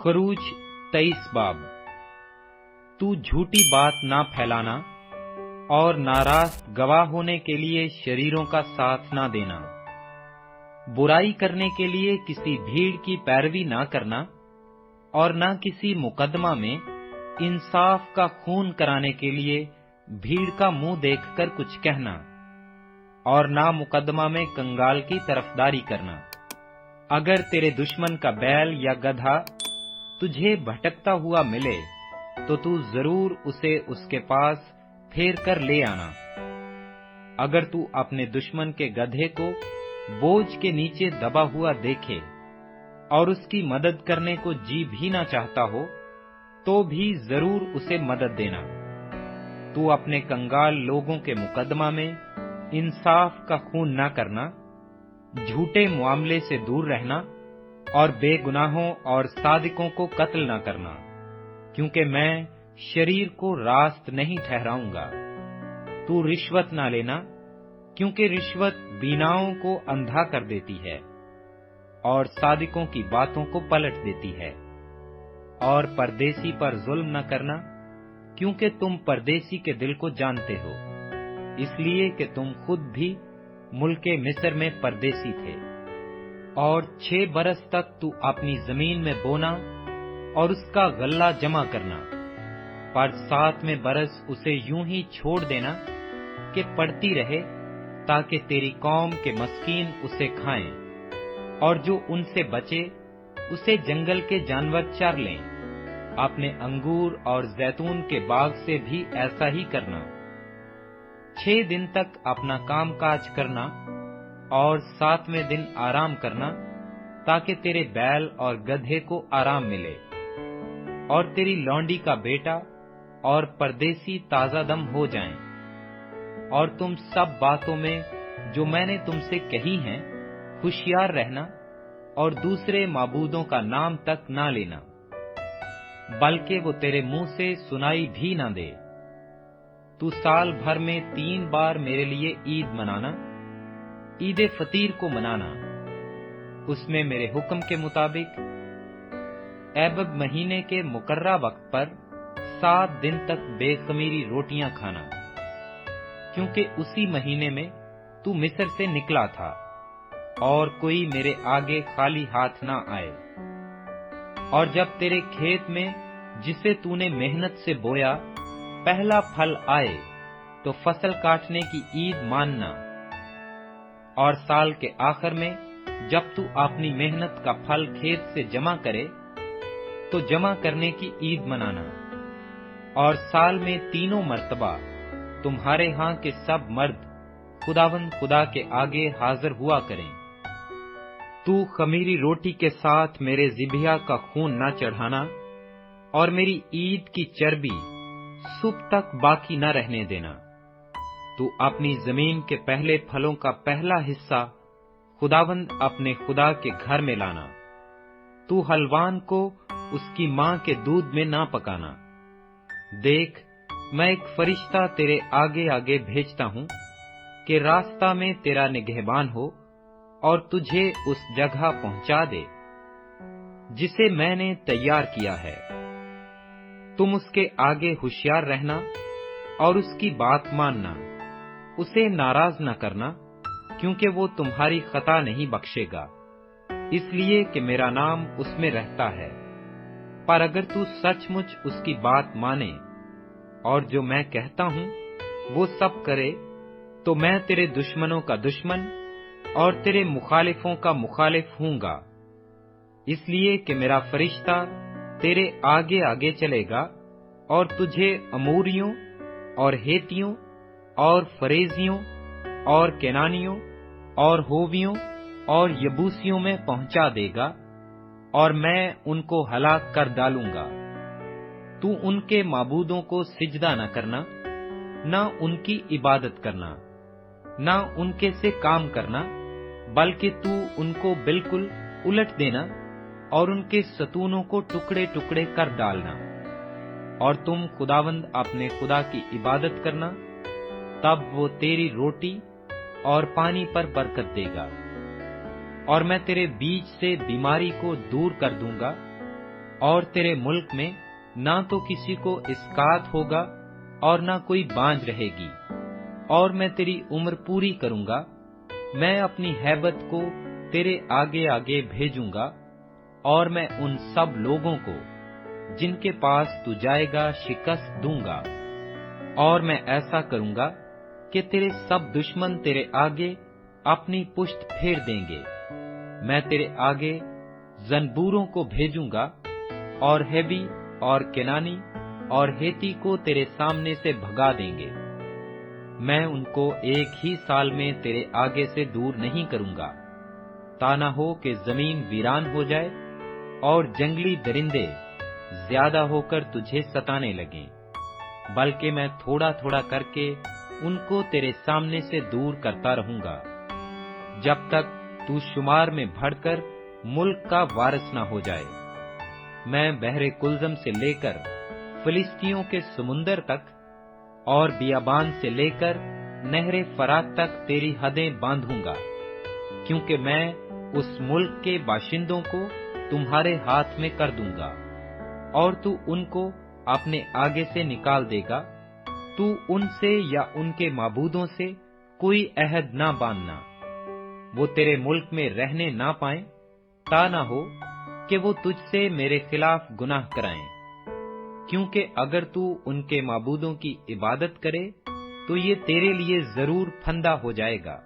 खरूज 23 बाब। तू झूठी बात ना फैलाना और नाराज गवाह होने के लिए शरीरों का साथ ना देना। बुराई करने के लिए किसी भीड़ की पैरवी ना करना और ना किसी मुकदमा में इंसाफ का खून कराने के लिए भीड़ का मुंह देखकर कुछ कहना और ना मुकदमा में कंगाल की तरफदारी करना। अगर तेरे दुश्मन का बैल या गधा तुझे भटकता हुआ मिले तो तू जरूर उसे उसके पास फेर कर ले आना। अगर तू अपने दुश्मन के गधे को बोझ के नीचे दबा हुआ देखे और उसकी मदद करने को जी भी ना चाहता हो तो भी जरूर उसे मदद देना। तू अपने कंगाल लोगों के मुकदमा में इंसाफ का खून ना करना, झूठे मुआमले से दूर रहना और बेगुनाहों और सादिकों को कत्ल न करना, क्योंकि मैं शरीर को रास्त नहीं ठहराऊंगा। तू रिश्वत ना लेना, क्योंकि रिश्वत बीनाओं को अंधा कर देती है और सादिकों की बातों को पलट देती है। और परदेसी पर जुल्म न करना, क्योंकि तुम परदेसी के दिल को जानते हो, इसलिए कि तुम खुद भी मुल्के मिस्र में परदेसी थे। और 6 बरस तक तू अपनी जमीन में बोना और उसका गल्ला जमा करना, पर 7वें बरस उसे यूं ही छोड़ देना कि पड़ती रहे, ताकि तेरी कौम के मस्कीन उसे खाएं और जो उनसे बचे उसे जंगल के जानवर चर लें। अपने अंगूर और जैतून के बाग से भी ऐसा ही करना। 6 दिन तक अपना कामकाज करना और 7वें दिन आराम करना, ताकि तेरे बैल और गधे को आराम मिले और तेरी लौंडी का बेटा और परदेसी ताजा दम हो जाएं। और तुम सब बातों में जो मैंने तुमसे कही हैं होशियार रहना और दूसरे माबूदों का नाम तक ना लेना, बल्कि वो तेरे मुंह से सुनाई भी ना दे। तू साल भर में 3 बार मेरे लिए ईद मनाना। ईद फतीर को मनाना, उसमें मेरे हुक्म के मुताबिक ऐबब महीने के मुकर्रा वक्त पर 7 दिन तक बेखमीरी रोटियां खाना, क्योंकि उसी महीने में तू मिस्र से निकला था और कोई मेरे आगे खाली हाथ ना आए। और जब तेरे खेत में जिसे तूने मेहनत से बोया पहला फल आए तो फसल काटने की ईद मानना। और साल के आखिर में जब तू अपनी मेहनत का फल खेत से जमा करे तो जमा करने की ईद मनाना। और साल में 3 मर्तबा तुम्हारे हां के सब मर्द खुदावंद खुदा के आगे हाजिर हुआ करें। तू खमीरी रोटी के साथ मेरे ज़िबिया का खून न चढ़ाना और मेरी ईद की चर्बी सुबह तक बाकी न रहने देना। तू अपनी जमीन के पहले फलों का पहला हिस्सा खुदावंद अपने खुदा के घर में लाना। तू हलवान को उसकी मां के दूध में ना पकाना। देख, मैं एक फरिश्ता तेरे आगे आगे भेजता हूं कि रास्ता में तेरा निगहबान हो और तुझे उस जगह पहुंचा दे जिसे मैंने तैयार किया है। तुम उसके आगे होशियार रहना और उसकी बात मानना, उसे नाराज न करना, क्योंकि वो तुम्हारी खता नहीं बख्शेगा, इसलिए कि मेरा नाम उसमें रहता है। पर अगर तू सचमुच उसकी बात माने और जो मैं कहता हूं वो सब करे, तो मैं तेरे दुश्मनों का दुश्मन और तेरे मुखालिफों का मुखालिफ हूंगा। इसलिए कि मेरा फरिश्ता तेरे आगे आगे चलेगा और तुझे अमोरियों और हेतियों और फरेजियों और केनानियों और होवियों और यबूसियों में पहुंचा देगा और मैं उनको हलाक कर डालूंगा। तू उनके माबूदों को सिजदा न करना, न उनकी इबादत करना, न उनके से काम करना, बल्कि तू उनको बिल्कुल उलट देना और उनके सतूनों को टुकड़े टुकड़े कर डालना। और तुम खुदावंद अपने खुदा की इबादत करना, तब वो तेरी रोटी और पानी पर बरकत देगा। और मैं तेरे बीच से बीमारी को दूर कर दूंगा اور تیرے ملک میں نہ تو کسی کو اسکات ہوگا اور نہ کوئی بانجھ رہے گی، اور میں تیری عمر پوری کروں گا۔ میں اپنی ہیبت کو تیرے آگے آگے بھیجوں گا، اور میں ان سب لوگوں کو جن کے پاس تو جائے گا شکست دوں گا، اور میں ایسا کروں گا کہ تیرے سب دشمن تیرے آگے اپنی پشت پھیر دیں گے۔ میں تیرے آگے زنبوروں کو بھیجوں گا، اور ہیبی اور کنانی اور ہیتی کو تیرے سامنے سے بھگا دیں گے۔ میں ان کو ایک ہی سال میں تیرے آگے سے دور نہیں کروں گا، تا نہ ہو کہ زمین ویران ہو جائے اور جنگلی درندے زیادہ ہو کر تجھے ستانے لگیں، بلکہ میں تھوڑا تھوڑا کر کے ان کو تیرے سامنے سے دور کرتا رہوں گا، جب تک تو شمار میں بڑھ کر ملک کا وارث نہ ہو جائے۔ میں بحر کلزم سے لے کر فلسطینیوں کے سمندر تک اور بیابان سے لے کر نہر فرات تک تیری حدیں باندھوں گا، کیونکہ میں اس ملک کے باشندوں کو تمہارے ہاتھ میں کر دوں گا، اور تو ان کو اپنے آگے سے نکال دے گا۔ تو ان سے یا ان کے معبودوں سے کوئی عہد نہ باندھنا، وہ تیرے ملک میں رہنے نہ پائیں، تا نہ ہو کہ وہ تجھ سے میرے خلاف گناہ کرائیں، کیونکہ اگر تو ان کے معبودوں کی عبادت کرے تو یہ تیرے لیے ضرور پھندا ہو جائے گا۔